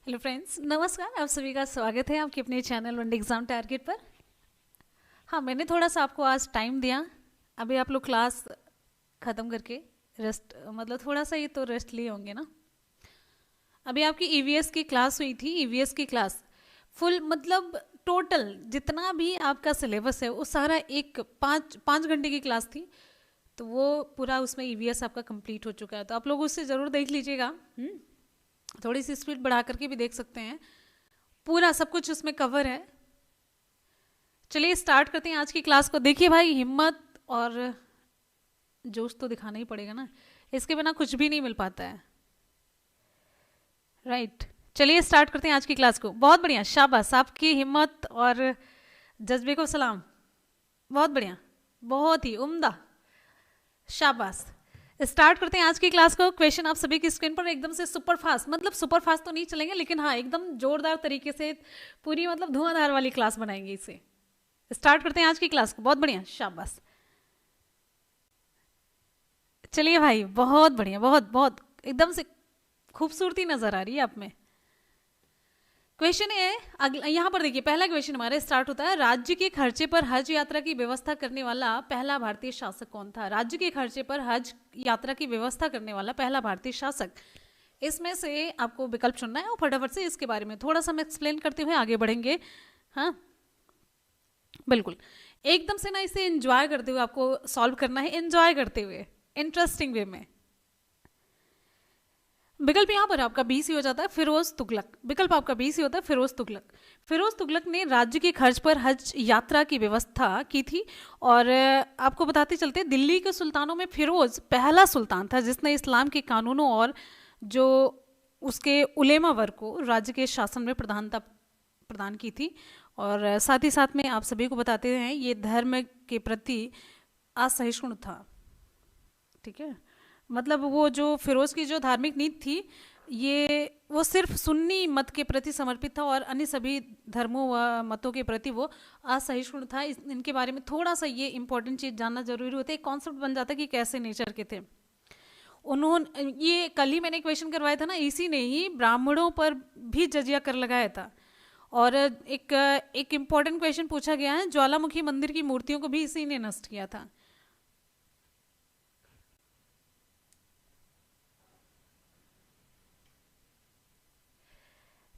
Hello friends, नमस्कार। आप सभी का स्वागत है आपके अपने चैनल वनडे एग्ज़ाम टारगेट पर। हाँ, मैंने थोड़ा सा आपको आज टाइम दिया। अभी आप लोग क्लास ख़त्म करके रेस्ट मतलब थोड़ा सा ही तो रेस्ट लिए होंगे ना। अभी आपकी ईवीएस की क्लास हुई थी। ईवीएस की क्लास फुल मतलब टोटल जितना भी आपका सिलेबस है वो सारा एक पाँच पाँच घंटे की क्लास थी। तो वो पूरा उसमें ईवीएस आपका कंप्लीट हो चुका है, तो आप लोग उससे ज़रूर देख लीजिएगा। थोड़ी सी स्पीड बढ़ा करके भी देख सकते हैं, पूरा सब कुछ उसमें कवर है। चलिए स्टार्ट करते हैं आज की क्लास को। देखिए भाई, हिम्मत और जोश तो दिखाना ही पड़ेगा ना, इसके बिना कुछ भी नहीं मिल पाता है, राइट। चलिए स्टार्ट करते हैं आज की क्लास को। बहुत बढ़िया, शाबाश, आपकी हिम्मत और जज्बे को सलाम। बहुत बढ़िया, बहुत ही उम्दा, शाबाश। स्टार्ट करते हैं आज की क्लास को। क्वेश्चन आप सभी की स्क्रीन पर एकदम से सुपर फास्ट, मतलब सुपर फास्ट तो नहीं चलेंगे लेकिन हाँ एकदम जोरदार तरीके से पूरी मतलब धुआंधार वाली क्लास बनाएंगे इसे। स्टार्ट करते हैं आज की क्लास को। बहुत बढ़िया, शाबाश। चलिए भाई, बहुत बढ़िया, बहुत बहुत एकदम से खूबसूरती नजर आ रही है आप में। क्वेश्चन है अगला, यहाँ पर देखिए पहला क्वेश्चन हमारा स्टार्ट होता है। राज्य के खर्चे पर हज यात्रा की व्यवस्था करने वाला पहला भारतीय शासक कौन था? राज्य के खर्चे पर हज यात्रा की व्यवस्था करने वाला पहला भारतीय शासक। इसमें से आपको विकल्प चुनना है और फटाफट से इसके बारे में थोड़ा सा हम एक्सप्लेन करते हुए आगे बढ़ेंगे। हाँ बिल्कुल, एकदम से ना इसे एंजॉय करते हुए आपको सॉल्व करना है, एंजॉय करते हुए, इंटरेस्टिंग वे में। विकल्प यहाँ पर आपका बी सी हो जाता है, फिरोज तुगलक। विकल्प आपका बी सी होता है, फिरोज तुगलक। फिरोज तुगलक ने राज्य के खर्च पर हज यात्रा की व्यवस्था की थी। और आपको बताते चलते, दिल्ली के सुल्तानों में फिरोज पहला सुल्तान था जिसने इस्लाम के कानूनों और जो उसके उलेमा वर्ग को राज्य के शासन में प्रधानता प्रदान की थी। और साथ ही साथ में आप सभी को बताते हैं ये धर्म के प्रति असहिष्णु था, ठीक है। मतलब वो जो फिरोज की जो धार्मिक नीति थी, ये वो सिर्फ सुन्नी मत के प्रति समर्पित था और अन्य सभी धर्मों व मतों के प्रति वो असहिष्णु था। इनके बारे में थोड़ा सा ये इंपॉर्टेंट चीज़ जानना जरूरी होता है। एक कॉन्सेप्ट बन जाता है कि कैसे नेचर के थे उन्होंने। ये कल ही मैंने क्वेश्चन करवाया था ना, इसी ने ही ब्राह्मणों पर भी जजिया कर लगाया था। और एक इम्पॉर्टेंट क्वेश्चन पूछा गया है, ज्वालामुखी मंदिर की मूर्तियों को भी इसी ने नष्ट किया था।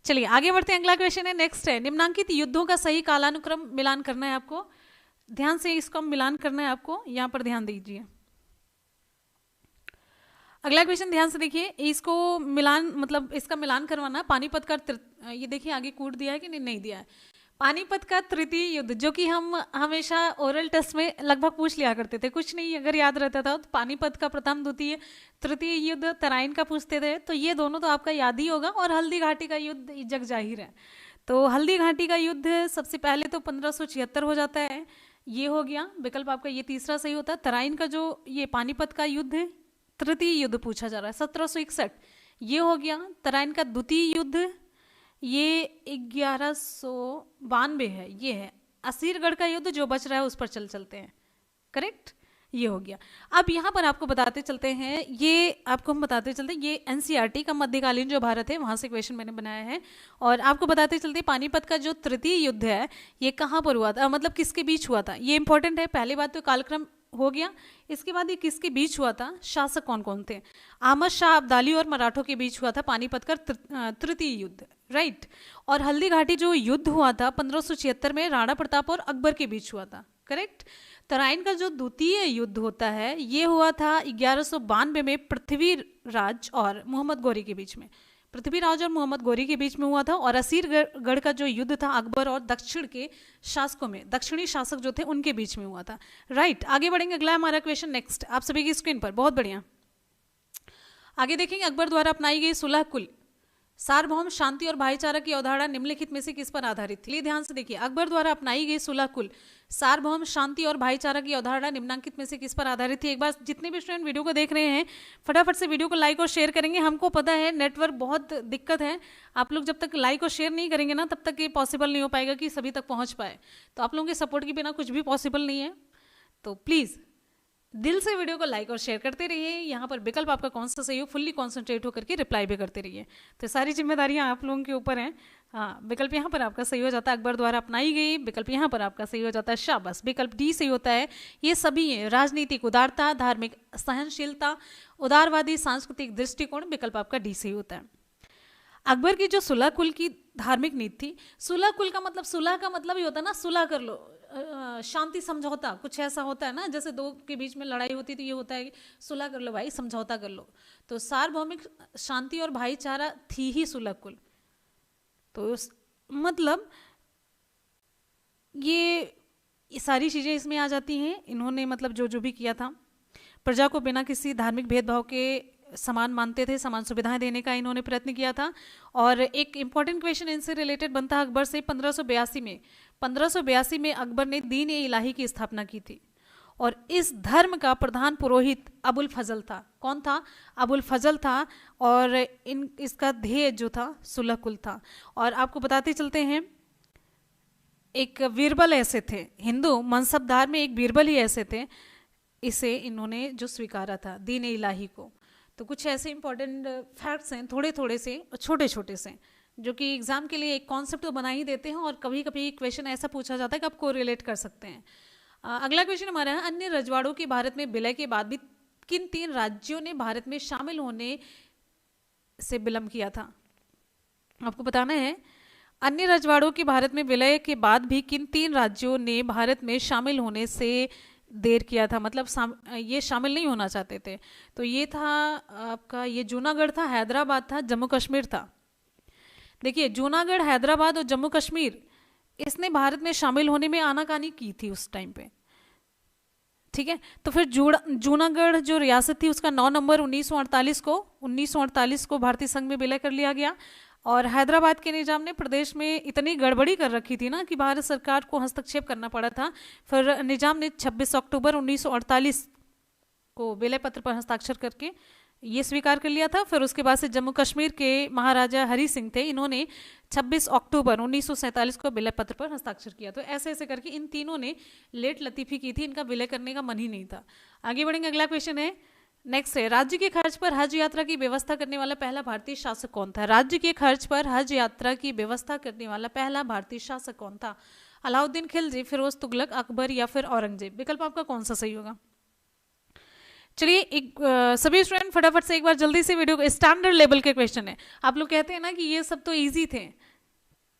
चलिए आगे बढ़ते हैं, अगला क्वेश्चन है, नेक्स्ट है, निम्नांकित युद्धों का सही कालानुक्रम मिलान करना है आपको। ध्यान से इसको मिलान करना है आपको, यहां पर ध्यान दीजिए। अगला क्वेश्चन ध्यान से देखिए, इसको मिलान मतलब इसका मिलान करवाना। पानीपत का ये देखिए आगे कूट दिया है कि नहीं दिया है। पानीपत का तृतीय युद्ध, जो कि हम हमेशा ओरल टेस्ट में लगभग पूछ लिया करते थे, कुछ नहीं अगर याद रहता था तो पानीपत का प्रथम द्वितीय तृतीय युद्ध तराइन का पूछते थे, तो ये दोनों तो आपका याद ही होगा। और हल्दी घाटी का युद्ध जग जाहिर है। तो हल्दी घाटी का युद्ध सबसे पहले तो 1576 हो जाता है, ये हो गया। विकल्प आपका ये तीसरा सही होता है। तराइन का जो ये पानीपत का युद्ध है, तृतीय युद्ध पूछा जा रहा है, 1761, ये हो गया। तराइन का द्वितीय युद्ध ये 1192 है, ये है। असीरगढ़ का युद्ध जो बच रहा है उस पर चलते हैं, करेक्ट, ये हो गया। अब यहाँ पर आपको बताते चलते हैं, ये आपको हम बताते चलते हैं, ये एनसीईआरटी का मध्यकालीन जो भारत है वहाँ से क्वेश्चन मैंने बनाया है। और आपको बताते चलते पानीपत का जो तृतीय युद्ध है ये कहाँ पर हुआ था, मतलब किसके बीच हुआ था, ये इंपॉर्टेंट है। पहली बात तो कालक्रम हो गया, इसके बाद ये किसके बीच हुआ था, शासक कौन कौन थे। अहमद शाह अब्दाली और मराठों के बीच हुआ था पानीपत का तृतीय युद्ध, राइट। और हल्दी घाटी जो युद्ध हुआ था 1576 में राणा प्रताप और अकबर के बीच हुआ था, करेक्ट। तराइन का जो द्वितीय युद्ध होता है ये हुआ था 1192 में पृथ्वीराज और मोहम्मद गौरी के बीच में, पृथ्वीराज और मोहम्मद गौरी के बीच में हुआ था। और असीरगढ़ का जो युद्ध था अकबर और दक्षिण के शासकों में, दक्षिणी शासक जो थे उनके बीच में हुआ था, राइट। आगे बढ़ेंगे, अगला हमारा क्वेश्चन नेक्स्ट आप सभी की स्क्रीन पर। बहुत बढ़िया, आगे देखेंगे, अकबर द्वारा अपनाई गई सुलह कुल सार्वभौम शांति और भाईचारा की अवधारणा निम्नलिखित में से किस पर आधारित थी। ध्यान से देखिए, अकबर द्वारा अपनाई गई सुलह कुल सार्वभौम शांति और भाईचारा की अवधारणा निम्नांकित में से किस पर आधारित थी। एक बार जितने भी स्टूडेंट वीडियो को देख रहे हैं फटाफट से वीडियो को लाइक और शेयर करेंगे। हमको पता है नेटवर्क बहुत दिक्कत है, आप लोग जब तक लाइक और शेयर नहीं करेंगे ना तब तक ये पॉसिबल नहीं हो पाएगा कि सभी तक पहुंच पाए। तो आप लोगों के सपोर्ट के बिना कुछ भी पॉसिबल नहीं है, तो प्लीज़ दिल से वीडियो को लाइक और शेयर करते रहिए। यहाँ पर विकल्प आपका कौन सा सही हो फुल्ली कॉन्सेंट्रेट होकर के रिप्लाई भी करते रहिए। तो सारी जिम्मेदारियाँ आप लोगों के ऊपर हैं। हाँ, विकल्प यहाँ पर आपका सही हो जाता है, अकबर द्वारा अपनाई गई। विकल्प यहाँ पर आपका सही हो जाता है, शाबाश। विकल्प डी सही होता है। ये सभी हैं, राजनीतिक उदारता, धार्मिक सहनशीलता, उदारवादी सांस्कृतिक दृष्टिकोण। विकल्प आपका डी सही होता है। अकबर की जो सुलह कुल की धार्मिक नीति थी, सुलह कुल का मतलब, सुलह का मतलब ही होता है ना सुलह कर लो, शांति समझौता, कुछ ऐसा होता है ना, जैसे दो के बीच में लड़ाई होती तो ये होता है कि सुलह कर लो भाई, समझौता कर लो। तो सार्वभौमिक शांति और भाईचारा थी ही सुलह कुल। तो मतलब ये सारी चीज़ें इसमें आ जाती हैं। इन्होंने मतलब जो जो भी किया था, प्रजा को बिना किसी धार्मिक भेदभाव के समान मानते थे, समान सुविधाएं देने का इन्होंने प्रयत्न किया था। और एक इम्पॉर्टेंट क्वेश्चन इनसे रिलेटेड बनता है अकबर से। 1582 में अकबर ने दीन ए इलाही की स्थापना की थी और इस धर्म का प्रधान पुरोहित अबुल फजल था। कौन था? अबुल फजल था। और इसका ध्येय जो था सुलह कुल था। और आपको बताते चलते हैं, एक बीरबल ऐसे थे, हिंदू मनसबदार में एक बीरबल ही ऐसे थे, इसे इन्होंने जो स्वीकारा था दीन ए इलाही को। तो कुछ ऐसे इंपॉर्टेंट फैक्ट्स हैं, थोड़े थोड़े से और छोटे छोटे से, जो कि एग्जाम के लिए एक कॉन्सेप्ट तो बना ही देते हैं और कभी कभी क्वेश्चन ऐसा पूछा जाता है कि आप कोरिलेट कर सकते हैं। अगला क्वेश्चन हमारा है, अन्य रजवाड़ों के भारत में विलय के बाद भी किन 3 राज्यों ने भारत में शामिल होने से विलंब किया था? आपको बताना है, अन्य रजवाड़ों के भारत में विलय के बाद भी किन 3 राज्यों ने भारत में शामिल होने से देर किया था, मतलब ये शामिल नहीं होना चाहते थे। तो ये था आपका, ये जूनागढ़ था, हैदराबाद था, जम्मू कश्मीर था। देखिए, जूनागढ़, हैदराबाद और जम्मू कश्मीर, इसने भारत में शामिल होने में आनाकानी की थी उस टाइम पे, ठीक है। तो फिर जूनागढ़ जो रियासत थी उसका 9 नवंबर 1948 को भारतीय संघ में विलय कर लिया गया। और हैदराबाद के निजाम ने प्रदेश में इतनी गड़बड़ी कर रखी थी ना कि भारत सरकार को हस्तक्षेप करना पड़ा था। फिर निजाम ने 26 अक्टूबर 1948 को विलय पत्र पर हस्ताक्षर करके ये स्वीकार कर लिया था। फिर उसके बाद से जम्मू कश्मीर के महाराजा हरि सिंह थे, इन्होंने 26 अक्टूबर 1947 को विलय पत्र पर हस्ताक्षर किया। तो ऐसे ऐसे करके इन तीनों ने लेट लतीफ़ी की थी, इनका विलय करने का मन ही नहीं था। आगे बढ़ेंगे, अगला क्वेश्चन है, नेक्स्ट है, राज्य के खर्च पर हज यात्रा की व्यवस्था करने वाला पहला भारतीय शासक कौन था? राज्य के खर्च पर हज यात्रा की व्यवस्था करने वाला पहला भारतीय शासक कौन था? अलाउद्दीन खिलजी, फिरोज तुगलक, अकबर या फिर औरंगजेब? विकल्प आपका कौन सा सही होगा? चलिए, सभी स्टूडेंट फटाफट से एक बार जल्दी से वीडियो को, स्टैंडर्ड लेवल के क्वेश्चन है। आप लोग कहते हैं ना कि ये सब तो इजी थे,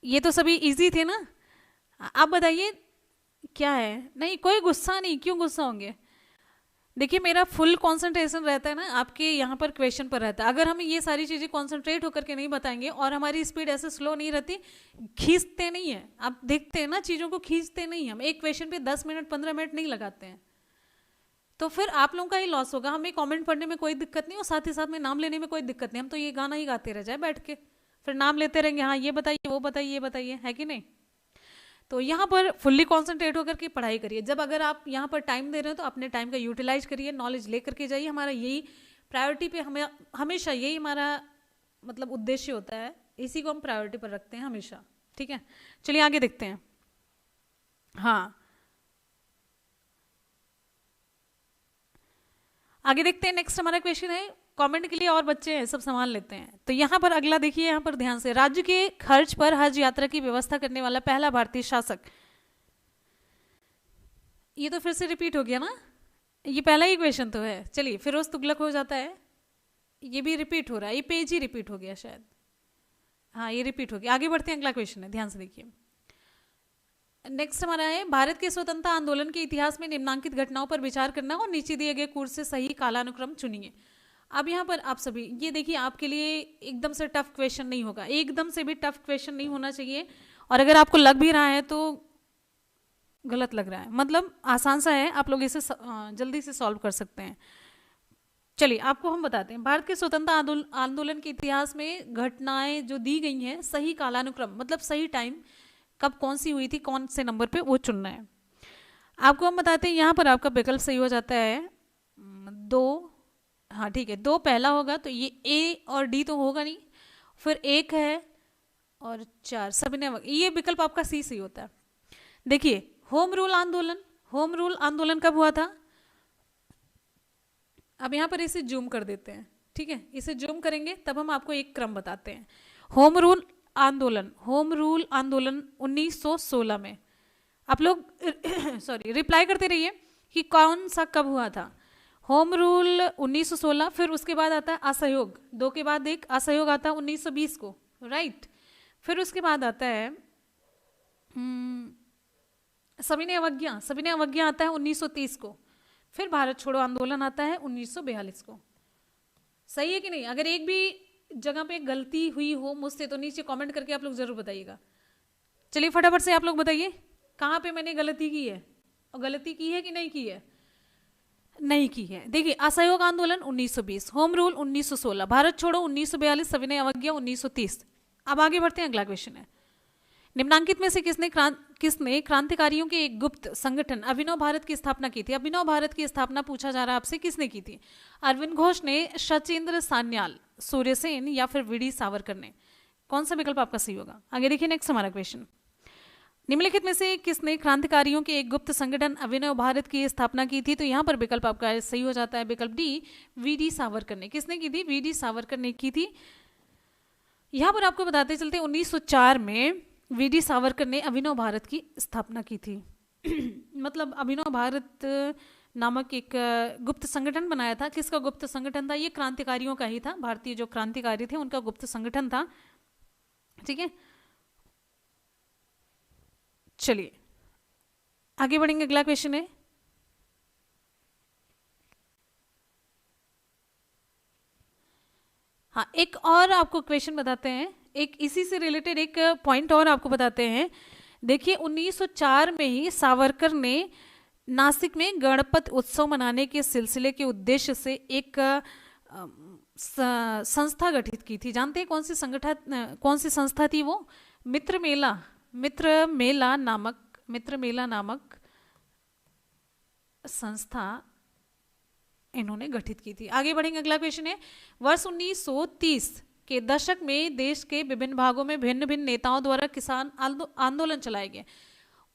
ये तो सभी इजी थे ना, आप बताइए क्या है? नहीं, कोई गुस्सा नहीं, क्यों गुस्सा होंगे? देखिए, मेरा फुल कंसंट्रेशन रहता है ना आपके यहाँ पर क्वेश्चन पर रहता है। अगर हम ये सारी चीज़ें कंसंट्रेट होकर के नहीं बताएंगे और हमारी स्पीड ऐसे स्लो नहीं रहती, खींचते नहीं है, आप देखते हैं ना चीज़ों को, खींचते नहीं, हम एक क्वेश्चन पे 10 मिनट 15 मिनट नहीं लगाते हैं, तो फिर आप लोगों का ही लॉस होगा। हमें कमेंट पढ़ने में कोई दिक्कत नहीं और साथ ही साथ में नाम लेने में कोई दिक्कत नहीं, हम तो ये गाना ही गाते रह जाए बैठ के, फिर नाम लेते रहेंगे, हाँ ये बताइए, वो बताइए, ये बताइए, है कि नहीं? तो यहाँ पर फुल्ली कॉन्सेंट्रेट होकर के पढ़ाई करिए। जब अगर आप यहाँ पर टाइम दे रहे हो तो अपने टाइम का यूटिलाइज करिए, नॉलेज लेकर के जाइए। हमारा यही प्रायोरिटी पे, हमें हमेशा यही हमारा मतलब उद्देश्य होता है, इसी को हम प्रायोरिटी पर रखते हैं हमेशा, ठीक है। चलिए आगे देखते हैं। हाँ, आगे देखते हैं। नेक्स्ट हमारा क्वेश्चन है, कमेंट के लिए और बच्चे हैं, सब संभाल लेते हैं। तो यहाँ पर अगला देखिए, यहाँ पर ध्यान से, राज्य के खर्च पर हज यात्रा की व्यवस्था करने वाला पहला भारतीय शासक, ये तो फिर से रिपीट हो गया ना, ये पहला ही क्वेश्चन तो है। चलिए, फिरोज तुगलक हो जाता है, ये भी रिपीट हो रहा है, ये पेज ही रिपीट हो गया शायद, हाँ ये रिपीट हो गया। आगे बढ़ते हैं, अगला क्वेश्चन है, ध्यान से देखिए। नेक्स्ट हमारा है, भारत के स्वतंत्रता आंदोलन के इतिहास में निम्नांकित घटनाओं पर विचार करना और नीचे दिए गए कोर्स से सही कालानुक्रम चुनिए। अब यहाँ पर आप सभी ये देखिए, आपके लिए एकदम से टफ क्वेश्चन नहीं होगा, एकदम से भी टफ क्वेश्चन नहीं होना चाहिए, और अगर आपको लग भी रहा है तो गलत लग रहा है, मतलब आसान सा है, आप लोग इसे जल्दी से सॉल्व कर सकते हैं। चलिए आपको हम बताते हैं, भारत के स्वतंत्रता आंदोलन के इतिहास में घटनाएं जो दी गई हैं, सही कालानुक्रम मतलब सही टाइम कब कौन सी हुई थी, कौन से नंबर पे, वो चुनना है। आपको हम बताते हैं, यहाँ पर आपका विकल्प सही हो जाता है 2, हाँ ठीक है, 2 पहला होगा, तो ये ए और डी तो होगा नहीं, फिर 1 है और 4 सभी ने, ये विकल्प आपका सी सही होता है। देखिए, होम रूल आंदोलन कब हुआ था? अब यहाँ पर इसे जूम कर देते हैं, ठीक है, इसे जूम करेंगे तब हम आपको एक क्रम बताते हैं। होम रूल आंदोलन, होम रूल आंदोलन 1916 में आप लोग सॉरी रिप्लाई करते रहिए कि कौन सा कब हुआ था। होम रूल 1916, फिर उसके बाद आता है असहयोग, 2 के बाद एक असहयोग आता है 1920 को, राइट। फिर उसके बाद आता है सविनय अवज्ञा, सविनय अवज्ञा आता है 1930 को। फिर भारत छोड़ो आंदोलन आता है 1942 को। सही है कि नहीं? अगर एक भी जगह पे गलती हुई हो मुझसे तो नीचे कमेंट करके आप लोग जरूर बताइएगा। चलिए फटाफट से आप लोग बताइए कहाँ पे मैंने गलती की है, और गलती की है कि नहीं की है? नहीं की है। देखिए, असहयोग आंदोलन 1920, होम रूल 1916, भारत छोड़ो 1942, सविनय अवज्ञा 1930। अब आगे बढ़ते हैं, अगला क्वेश्चन है, निम्नांकित में से किसने क्रांतिकारियों के एक गुप्त संगठन अभिनव भारत की स्थापना की थी? अभिनव भारत की स्थापना पूछा जा रहा है आपसे, किसने की थी? अरविंद घोष ने, सचिंद्र सान्याल, सूर्यसेन या फिर वीडी सावरकर ने? कौन सा विकल्प आपका सही होगा? आगे देखिए, नेक्स्ट हमारा क्वेश्चन, निम्नलिखित में से किसने क्रांतिकारियों के एक गुप्त संगठन अभिनव भारत की स्थापना की थी? तो यहाँ पर विकल्प आपका सही हो जाता है, विकल्प डी, वीडी सावरकर ने। किसने की थी? वीडी सावरकर ने की थी। यहाँ पर आपको बताते चलते 1904 में वीडी सावरकर ने अभिनव भारत की स्थापना की थी। मतलब अभिनव भारत नामक एक गुप्त संगठन बनाया था। किसका गुप्त संगठन था? ये क्रांतिकारियों का ही था, भारतीय जो क्रांतिकारी थे उनका गुप्त संगठन था, ठीक है। चलिए आगे बढ़ेंगे, अगला क्वेश्चन है, हाँ एक और आपको क्वेश्चन बताते हैं, एक इसी से रिलेटेड एक पॉइंट और आपको बताते हैं। देखिए 1904 में ही सावरकर ने नासिक में गणपत उत्सव मनाने के सिलसिले के उद्देश्य से एक संस्था गठित की थी। जानते हैं कौन सी संस्था थी वो? मित्र मेला नामक संस्था इन्होंने गठित की थी। आगे बढ़ेंगे, अगला क्वेश्चन है, वर्ष 1930 के दशक में देश के विभिन्न भागों में भिन्न भिन्न नेताओं द्वारा किसान आंदोलन चलाए गए,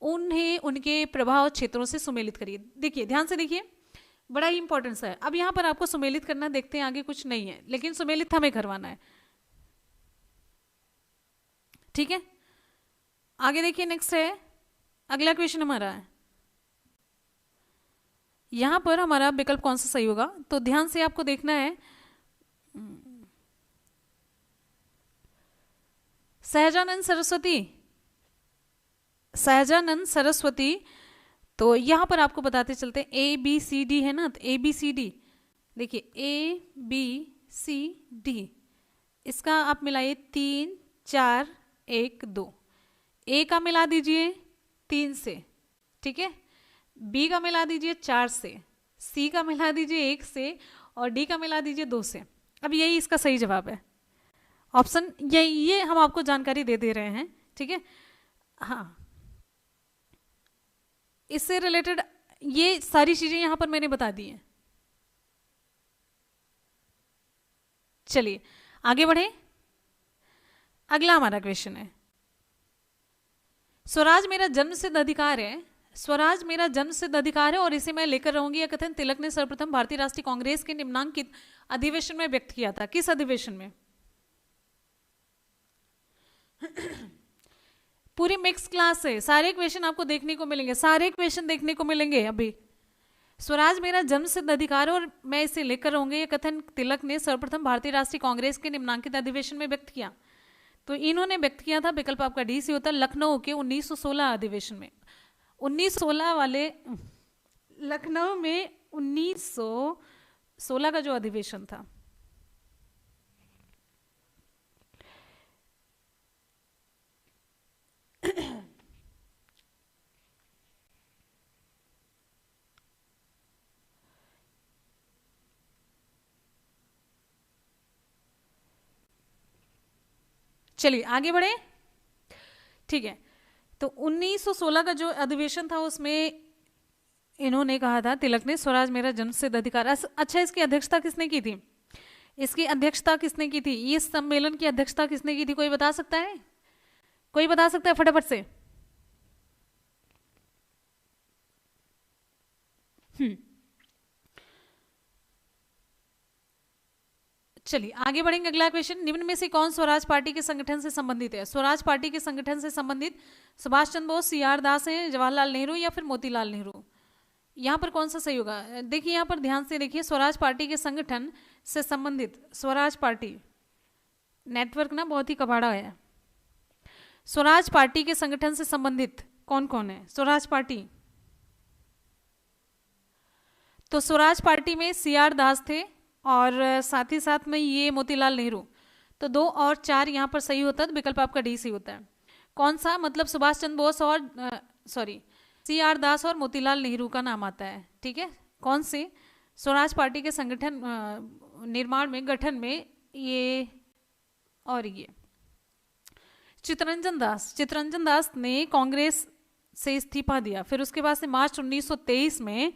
उन्हें उनके प्रभाव क्षेत्रों से सुमेलित करिए। देखिए ध्यान से देखिए, बड़ा ही इंपॉर्टेंस है। अब यहाँ पर आपको सुमेलित करना, देखते हैं आगे कुछ नहीं है, लेकिन सुमेलित हमें करवाना है, ठीक है। आगे देखिए, नेक्स्ट है, अगला क्वेश्चन हमारा है, यहां पर हमारा विकल्प कौन सा सही होगा? तो ध्यान से आपको देखना है, सहजानंद सरस्वती। तो यहां पर आपको बताते चलते हैं, ABCD है ना, तो ABCD देखिए, ABCD इसका आप मिलाइए 3 4 1 2। ए का मिला दीजिए 3 से, ठीक है, बी का मिला दीजिए 4 से, सी का मिला दीजिए 1 से, और डी का मिला दीजिए 2 से। अब यही इसका सही जवाब है, ऑप्शन ये हम आपको जानकारी दे रहे हैं, ठीक है। हाँ, इससे रिलेटेड ये सारी चीजें यहां पर मैंने बता दी हैं। चलिए आगे बढ़े, अगला हमारा क्वेश्चन है, स्वराज मेरा जन्मसिद्ध अधिकार है, स्वराज मेरा जन्मसिद्ध अधिकार है और इसे मैं लेकर रहूंगी, यह कथन तिलक ने सर्वप्रथम भारतीय राष्ट्रीय कांग्रेस के निम्नांकित अधिवेशन में व्यक्त किया था। किस अधिवेशन में? पूरी मिक्स क्लास है, सारे क्वेश्चन आपको देखने को मिलेंगे, सारे क्वेश्चन देखने को मिलेंगे। अभी स्वराज मेरा जन्मसिद्ध अधिकार है और मैं इसे लेकर रहूंगी, यह कथन तिलक ने सर्वप्रथम भारतीय राष्ट्रीय कांग्रेस के निम्नांकित अधिवेशन में व्यक्त किया। तो इन्होंने व्यक्त किया था, विकल्प आपका डी से होता है, लखनऊ के 1916 अधिवेशन में। 1916 वाले लखनऊ में 1916 का जो अधिवेशन था, चलिए आगे बढ़े, ठीक है। तो 1916 का जो अधिवेशन था उसमें इन्होंने कहा था, तिलक ने, स्वराज मेरा जन्मसिद्ध अधिकार। अच्छा, इसकी अध्यक्षता किसने की थी? इसकी अध्यक्षता किसने की थी? इस सम्मेलन की अध्यक्षता किसने की थी? कोई बता सकता है? कोई बता सकता है फटाफट से? चलिए आगे बढ़ेंगे। अगला क्वेश्चन, निम्न में से कौन स्वराज पार्टी के संगठन से संबंधित है? स्वराज पार्टी के संगठन से संबंधित सुभाष चंद्र बोस, सी आर दास हैं, जवाहरलाल नेहरू या फिर मोतीलाल नेहरू? यहाँ पर कौन सा सही होगा? देखिए यहाँ पर ध्यान से देखिए, स्वराज पार्टी के संगठन से संबंधित, स्वराज पार्टी, नेटवर्क ना बहुत ही कबाड़ा है। स्वराज पार्टी के संगठन से संबंधित कौन कौन है? स्वराज पार्टी, तो स्वराज पार्टी में सी आर दास थे और साथ ही साथ में ये मोतीलाल नेहरू। तो 2 और 4 यहाँ पर सही होता है, तो विकल्प आपका डी सही होता है। कौन सा? मतलब सुभाष चंद्र बोस और सी आर दास और मोतीलाल नेहरू का नाम आता है, ठीक है। कौन से? स्वराज पार्टी के संगठन निर्माण में, गठन में ये और ये चित्तरंजन दास ने कांग्रेस से इस्तीफा दिया। फिर उसके बाद से मार्च 1923 में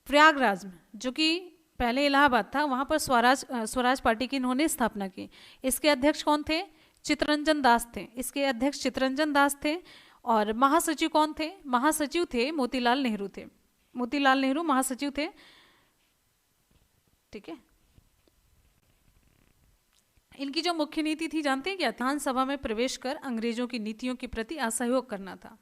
प्रयागराज में, जो कि पहले इलाहाबाद था, वहां पर स्वराज पार्टी की इन्होंने स्थापना की। इसके अध्यक्ष कौन थे? चित्तरंजन दास थे। इसके अध्यक्ष चित्तरंजन दास थे। और महासचिव कौन थे? महासचिव थे मोतीलाल नेहरू थे। मोतीलाल नेहरू महासचिव थे, ठीक है। इनकी जो मुख्य नीति थी जानते हैं क्या? विधानसभा में प्रवेश कर अंग्रेजों की नीतियों के प्रति असहयोग करना था।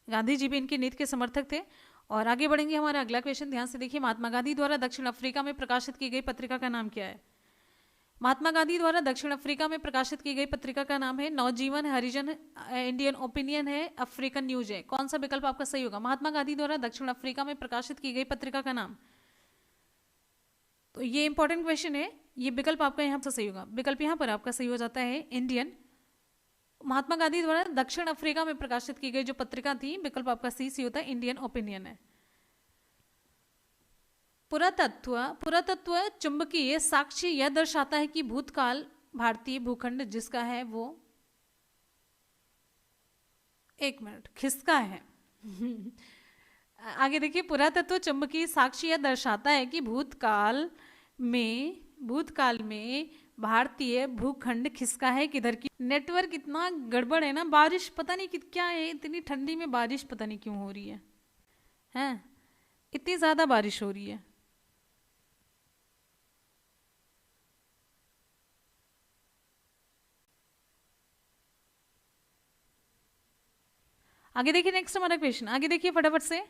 गांधी जी भी इनकी नीति के समर्थक थे। और आगे बढ़ेंगे, हमारा अगला क्वेश्चन ध्यान से देखिए, महात्मा गांधी द्वारा दक्षिण अफ्रीका में प्रकाशित की गई पत्रिका का नाम क्या है? महात्मा गांधी द्वारा दक्षिण अफ्रीका में प्रकाशित की गई पत्रिका का नाम है नवजीवन, हरिजन, इंडियन ओपिनियन है, अफ्रीकन न्यूज है। कौन सा विकल्प आपका सही होगा? महात्मा गांधी द्वारा दक्षिण अफ्रीका में प्रकाशित की गई पत्रिका का नाम, तो ये इंपॉर्टेंट क्वेश्चन है, ये विकल्प आपका यहाँ पर सही होगा। विकल्प यहाँ पर आपका सही हो जाता है इंडियन। महात्मा गांधी द्वारा दक्षिण अफ्रीका में प्रकाशित की गई जो पत्रिका थी, विकल्प आपका सी होता है, इंडियन ओपिनियन है। पुरातत्व चुंबकीय साक्ष्य यह दर्शाता है कि भूतकाल भारतीय भूखंड जिसका है वो, एक मिनट, खिसका है। आगे देखिए, पुरातत्व चुंबकीय साक्ष्य यह दर्शाता है कि भूतकाल में भारतीय भूखंड खिसका है किधर की। नेटवर्क इतना गड़बड़ है ना, बारिश पता नहीं क्या है, इतनी ठंडी में बारिश पता नहीं क्यों हो रही है, हैं? इतनी ज्यादा बारिश हो रही है। आगे देखिए, नेक्स्ट हमारा क्वेश्चन, आगे देखिए फटाफट से,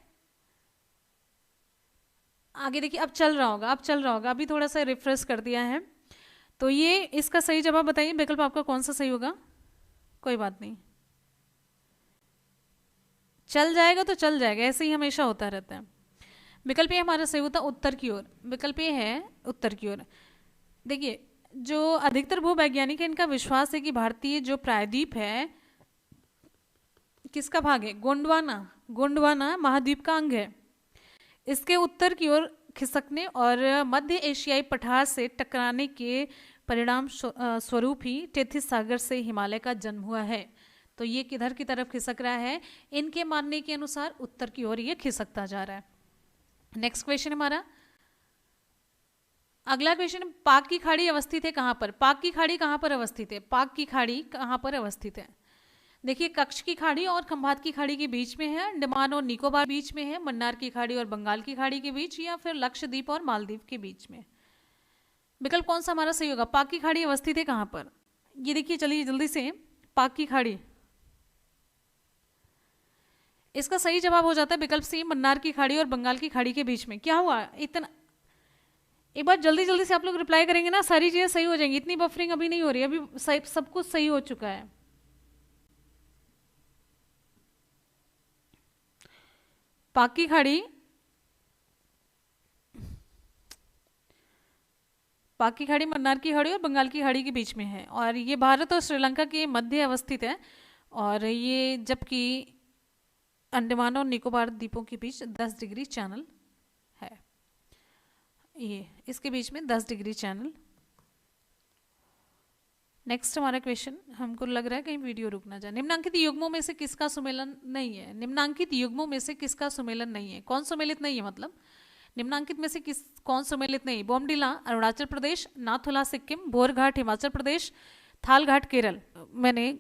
आगे देखिए। अब चल रहा होगा, अभी थोड़ा सा रिफ्रेश कर दिया है। तो ये इसका सही जवाब बताइए, विकल्प आपका कौन सा सही होगा? कोई बात नहीं, चल जाएगा तो चल जाएगा, ऐसे ही हमेशा होता रहता है। विकल्प ये हमारा सही होता उत्तर की ओर, विकल्प ये है उत्तर की ओर। देखिए, जो अधिकतर भूवैज्ञानिक है इनका विश्वास है कि भारतीय जो प्रायद्वीप है किसका भाग है? गोंडवाना महाद्वीप का अंग है। इसके उत्तर की ओर खिसकने और मध्य एशियाई पठार से टकराने के परिणाम स्वरूप ही टेथिस सागर से हिमालय का जन्म हुआ है। तो ये किधर की तरफ खिसक रहा है? इनके मानने के अनुसार उत्तर की ओर ये खिसकता जा रहा है। नेक्स्ट क्वेश्चन हमारा अगला क्वेश्चन, पाक की खाड़ी अवस्थित है कहां पर? पाक की खाड़ी कहां पर अवस्थित है? पाक की खाड़ी कहां पर अवस्थित है? देखिए, कच्छ की खाड़ी और खंभात की खाड़ी के बीच में है, अंडमान और निकोबार बीच में है, मन्नार की खाड़ी और बंगाल की खाड़ी के बीच, या फिर लक्षद्वीप और मालदीव के बीच में। विकल्प कौन सा हमारा सही होगा? पाक की खाड़ी अवस्थित है कहां पर? ये देखिए, चलिए जल्दी से, पाक की खाड़ी, इसका सही जवाब हो जाता है विकल्प सी, मन्नार की खाड़ी और बंगाल की खाड़ी के बीच में। क्या हुआ इतना, एक बार जल्दी जल्दी से आप लोग रिप्लाई करेंगे ना, सारी चीजें सही हो जाएंगी। इतनी बफरिंग अभी नहीं हो रही, अभी सब कुछ सही हो चुका है। पाक की खाड़ी, पाक की खाड़ी, मन्नार की खाड़ी और बंगाल की खाड़ी के बीच में है, और ये भारत और श्रीलंका के मध्य अवस्थित है। और ये जबकि अंडमान और निकोबार द्वीपों के बीच 10 डिग्री चैनल है, ये इसके बीच में 10 डिग्री चैनल। नेक्स्ट हमारा क्वेश्चन, हमको लग रहा है कहीं वीडियो रुक ना जाए। निम्नांकित युग्मों में से किसका सुमेलन नहीं है? निम्नांकित युग्मों में से किसका सुमेलन नहीं है? कौन सुमेलित नहीं है, मतलब निम्नांकित में से कौन सुमेलित नहीं? बोमडिला अरुणाचल प्रदेश, नाथुला सिक्किम, बोरघाट हिमाचल प्रदेश, थालघाट केरल। मैंने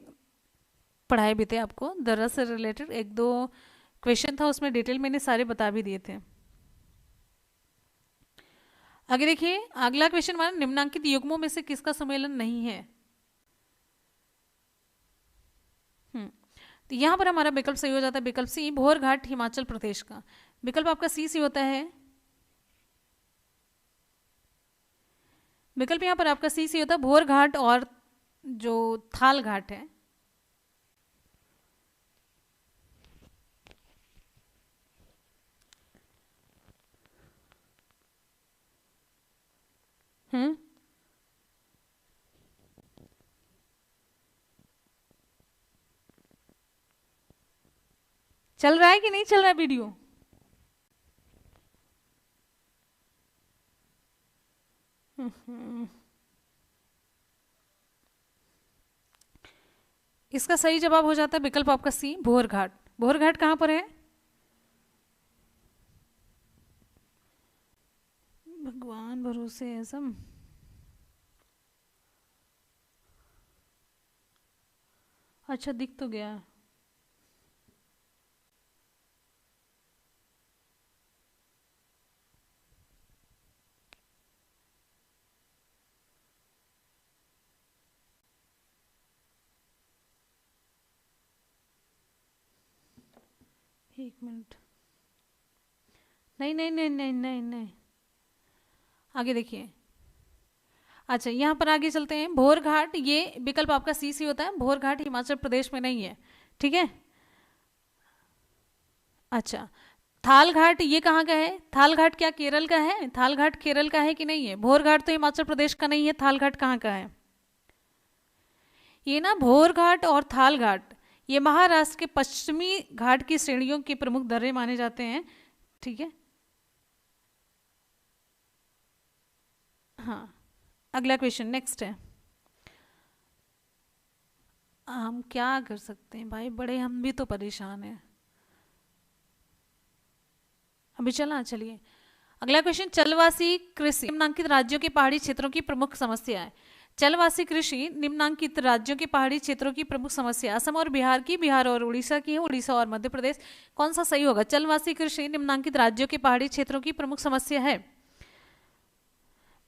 पढ़ाए भी थे आपको, दर्रा से रिलेटेड 1-2 क्वेश्चन था, उसमें डिटेल मैंने सारे बता भी दिए थे। आगे देखिए, अगला क्वेश्चन हमारा, निम्नांकित युग्मों में से किसका सम्मेलन नहीं है? तो यहाँ पर हमारा विकल्प सही हो जाता है, विकल्प सी, भोर घाट हिमाचल प्रदेश का। विकल्प आपका सी सी होता है, विकल्प यहाँ पर आपका सी सी होता है, भोर घाट और जो थाल घाट है। हम्म, चल रहा है कि नहीं चल रहा है वीडियो? इसका सही जवाब हो जाता है विकल्प आपका सी, भोर घाट। भोर घाट कहाँ पर है? भगवान भरोसे है सब। अच्छा, दिख तो गया। एक मिनट, नहीं नहीं नहीं नहीं नहीं नहीं, आगे देखिए। अच्छा, यहाँ पर आगे चलते हैं। भोर घाट, ये विकल्प आपका सी सी होता है, भोर घाट हिमाचल प्रदेश में नहीं है, ठीक है। अच्छा, थाल घाट ये कहाँ का है? थाल घाट क्या केरल का है? थाल घाट केरल का है कि नहीं है? भोर घाट तो हिमाचल प्रदेश का नहीं है, थाल घाट कहाँ का है? ये ना भोर घाट और थाल घाट, ये महाराष्ट्र के पश्चिमी घाट की श्रेणियों के प्रमुख दर्रे माने जाते हैं, ठीक है। हाँ, अगला क्वेश्चन नेक्स्ट है। हम क्या कर सकते हैं भाई, बड़े हम भी तो परेशान हैं। अभी चला, चलिए अगला क्वेश्चन। चलवासी कृषि निम्नांकित राज्यों के पहाड़ी क्षेत्रों की प्रमुख समस्या है। चलवासी कृषि निम्नांकित राज्यों के पहाड़ी क्षेत्रों की प्रमुख समस्या असम और बिहार की, बिहार और उड़ीसा की है, उड़ीसा और मध्य प्रदेश। कौन सा सही होगा? चलवासी कृषि निम्नांकित राज्यों के पहाड़ी क्षेत्रों की प्रमुख समस्या है।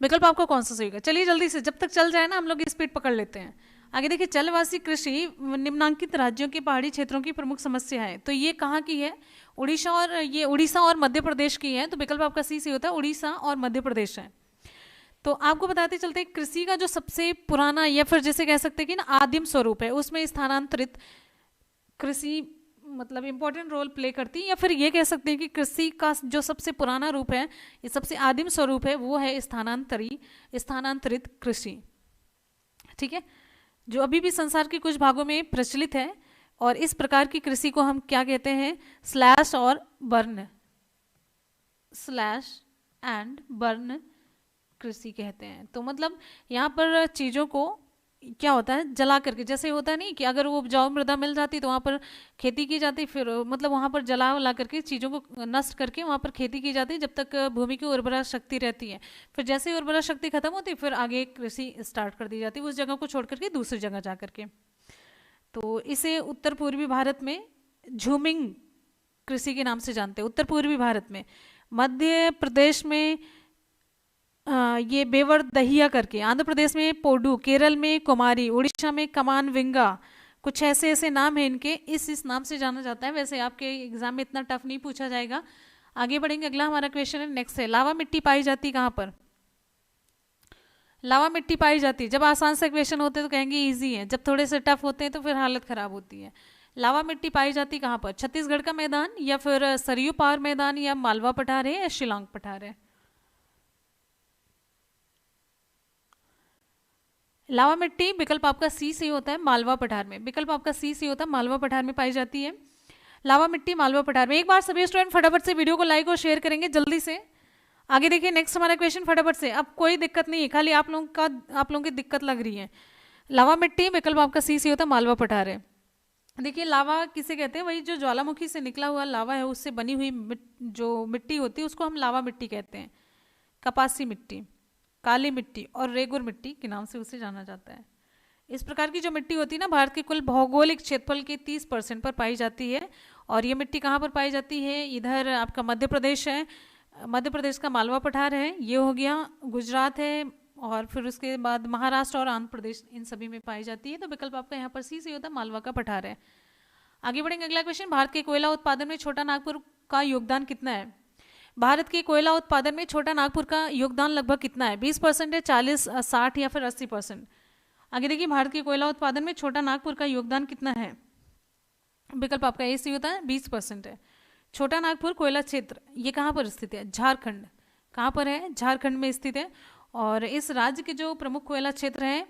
विकल्प आपको कौन सा सही होगा? चलिए जल्दी से, जब तक चल जाए ना हम लोग स्पीड पकड़ लेते हैं। आगे देखिए, चलवासी कृषि निम्नांकित राज्यों के पहाड़ी क्षेत्रों की प्रमुख समस्या है, तो ये कहाँ की है? उड़ीसा और, ये उड़ीसा और मध्य प्रदेश की है, तो विकल्प आपका सी सी होता है, उड़ीसा और मध्य प्रदेश है। तो आपको बताते चलते हैं, कृषि का जो सबसे पुराना या फिर जैसे कह सकते हैं कि ना आदिम स्वरूप है, उसमें स्थानांतरित कृषि मतलब इंपॉर्टेंट रोल प्ले करती है, या फिर ये कह सकते हैं कि कृषि का जो सबसे पुराना रूप है, ये सबसे आदिम स्वरूप है, वो है स्थानांतरित कृषि, ठीक है, जो अभी भी संसार के कुछ भागों में प्रचलित है। और इस प्रकार की कृषि को हम क्या कहते हैं? स्लैश और बर्न, स्लैश एंड बर्न कृषि कहते हैं। तो मतलब यहाँ पर चीज़ों को क्या होता है, जला करके, जैसे होता है नहीं कि अगर वो उपजाऊ मृदा मिल जाती तो वहाँ पर खेती की जाती, फिर मतलब वहाँ पर जला वला करके चीज़ों को नष्ट करके वहाँ पर खेती की जाती जब तक भूमि की उर्वरा शक्ति रहती है। फिर जैसे ही उर्वरा शक्ति खत्म होती फिर आगे कृषि स्टार्ट कर दी जाती, उस जगह को छोड़ करके दूसरी जगह जा करके। तो इसे उत्तर पूर्वी भारत में झूमिंग कृषि के नाम से जानते हैं, उत्तर पूर्वी भारत में। मध्य प्रदेश में ये बेवर दहिया करके, आंध्र प्रदेश में पोडू, केरल में कुमारी, उड़ीसा में कमान विंगा, कुछ ऐसे ऐसे नाम हैं इनके, इस नाम से जाना जाता है। वैसे आपके एग्जाम में इतना टफ नहीं पूछा जाएगा। आगे बढ़ेंगे, अगला हमारा क्वेश्चन है नेक्स्ट है, लावा मिट्टी पाई जाती कहाँ पर? लावा मिट्टी पाई जाती, जब आसान से क्वेश्चन होते हैं तो कहेंगे इजी है, जब थोड़े से टफ होते हैं तो फिर हालत खराब होती है। लावा मिट्टी पाई जाती कहाँ पर? छत्तीसगढ़ का मैदान, या फिर सरयू पार मैदान, या मालवा पठार है, या शिलांग पठार है? लावा मिट्टी विकल्प आपका सी से होता है, मालवा पठार में। विकल्प आपका सी से होता है, मालवा पठार में पाई जाती है लावा मिट्टी, मालवा पठार में। एक बार सभी स्टूडेंट फटाफट से वीडियो को लाइक और शेयर करेंगे जल्दी से। आगे देखिए नेक्स्ट हमारा क्वेश्चन फटाफट से, अब कोई दिक्कत नहीं है, खाली आप लोगों की दिक्कत लग रही है। लावा मिट्टी विकल्प आपका सी से होता है, मालवा पठार है। देखिए, लावा किसे कहते हैं? वही जो ज्वालामुखी से निकला हुआ लावा है, उससे बनी हुई जो मिट्टी होती है उसको हम लावा मिट्टी कहते हैं। कपासी मिट्टी, काली मिट्टी और रेगुर मिट्टी के नाम से उसे जाना जाता है। इस प्रकार की जो मिट्टी होती है ना, भारत के कुल भौगोलिक क्षेत्रफल के 30% पर पाई जाती है। और ये मिट्टी कहाँ पर पाई जाती है? इधर आपका मध्य प्रदेश है, मध्य प्रदेश का मालवा पठार है, ये हो गया। गुजरात है, और फिर उसके बाद महाराष्ट्र और आंध्र प्रदेश, इन सभी में पाई जाती है। तो विकल्प आपका यहाँ पर सी से होता है, मालवा का पठार है। आगे बढ़ेंगे, अगला क्वेश्चन, भारत के कोयला उत्पादन में छोटा नागपुर का योगदान कितना है? भारत के कोयला उत्पादन में छोटा नागपुर का योगदान लगभग कितना है? 20% है, 40, 60 या फिर 80%? आगे देखिए, भारत के कोयला उत्पादन में छोटा नागपुर का योगदान कितना है? विकल्प आपका ए सी होता है, 20% है। छोटा नागपुर कोयला क्षेत्र ये कहाँ पर स्थित है? झारखंड। कहाँ पर है? झारखंड में स्थित है। और इस राज्य के जो प्रमुख कोयला क्षेत्र हैं,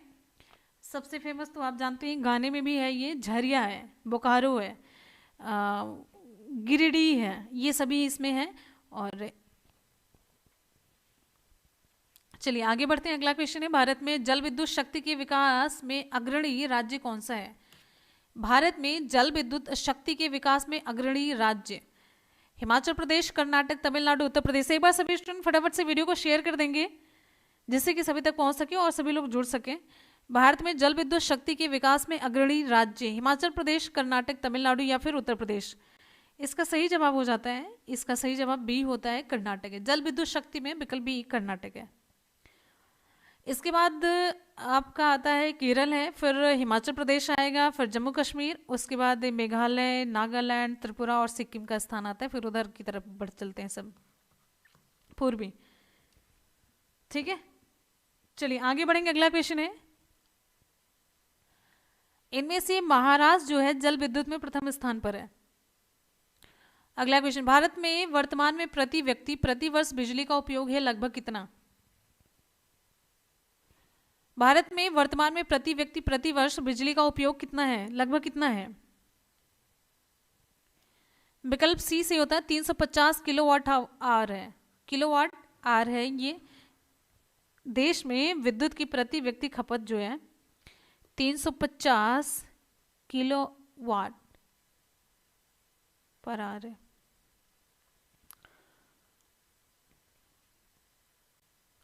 सबसे फेमस तो आप जानते हैं, गाने में भी है, ये झरिया है, बोकारो है, गिरिडीह है, ये सभी इसमें है। और चलिए आगे बढ़ते हैं, अगला क्वेश्चन है, भारत में जल विद्युत शक्ति के विकास में अग्रणी राज्य कौन सा है? भारत में जल विद्युत शक्ति के विकास में अग्रणी राज्य हिमाचल प्रदेश, कर्नाटक, तमिलनाडु, उत्तर प्रदेश। एक बार सभी स्टूडेंट फटाफट से वीडियो को शेयर कर देंगे, जिससे कि सभी तक पहुंच सके और सभी लोग जुड़ सकें। भारत में जल विद्युत शक्ति के विकास में अग्रणी राज्य हिमाचल प्रदेश, कर्नाटक, तमिलनाडु या फिर उत्तर प्रदेश? इसका सही जवाब हो जाता है, इसका सही जवाब बी होता है, कर्नाटक है। जल विद्युत शक्ति में विकल्प बी कर्नाटक है। इसके बाद आपका आता है केरल है, फिर हिमाचल प्रदेश आएगा, फिर जम्मू कश्मीर, उसके बाद मेघालय, नागालैंड, त्रिपुरा और सिक्किम का स्थान आता है। फिर उधर की तरफ बढ़ चलते हैं सब पूर्वी। ठीक है, चलिए आगे बढ़ेंगे, अगला क्वेश्चन है, इनमें से महाराष्ट्र जो है जल विद्युत में प्रथम स्थान पर है। अगला क्वेश्चन, भारत में वर्तमान में प्रति व्यक्ति प्रति वर्ष बिजली का उपयोग है लगभग कितना? भारत में वर्तमान में प्रति व्यक्ति प्रति वर्ष बिजली का उपयोग कितना है, लगभग कितना है? विकल्प सी से होता है, 350 किलोवाट आवर है, किलोवाट आवर है। ये देश में विद्युत की प्रति व्यक्ति खपत जो है 350 किलोवाट पर आवर है।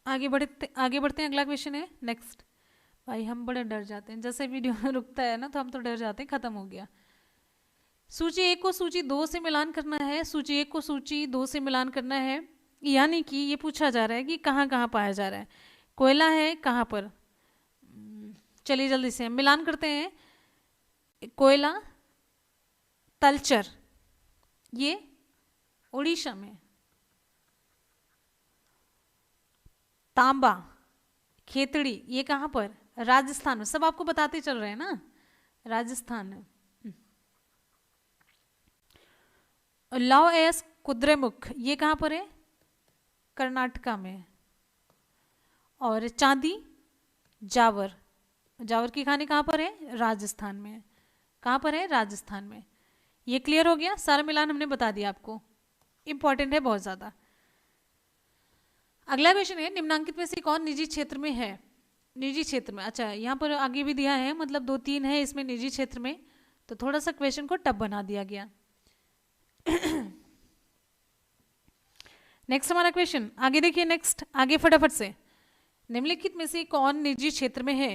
आगे बढ़ते हैं, अगला क्वेश्चन है नेक्स्ट। भाई हम बड़े डर जाते हैं, जैसे वीडियो रुकता है ना तो हम तो डर जाते हैं, खत्म हो गया। सूची 1 को सूची 2 से मिलान करना है, सूची 1 को सूची 2 से मिलान करना है, यानी कि ये पूछा जा रहा है कि कहाँ कहाँ पाया जा रहा है कोयला, है कहाँ पर। चलिए जल्दी से मिलान करते हैं। कोयला, तलचर ये उड़ीसा में, तांबा, खेतड़ी ये कहाँ पर? राजस्थान में। सब आपको बताते चल रहे हैं ना, राजस्थान में। लौह एस कुद्रेमुख ये कहाँ पर है? कर्नाटका में। और चांदी, जावर, जावर की खानी कहाँ पर है? राजस्थान में। कहाँ पर है? राजस्थान में। ये क्लियर हो गया, सारा मिलान हमने बता दिया आपको, इंपॉर्टेंट है बहुत ज्यादा। अगला क्वेश्चन है, निम्नांकित में से कौन निजी क्षेत्र में है? निजी क्षेत्र में, अच्छा यहाँ पर आगे भी दिया है, मतलब 2-3 है इसमें निजी क्षेत्र में, तो थोड़ा सा क्वेश्चन को टफ बना दिया गया। नेक्स्ट हमारा क्वेश्चन, आगे देखिए, नेक्स्ट आगे फटाफट से, निम्नलिखित में से कौन निजी क्षेत्र में है?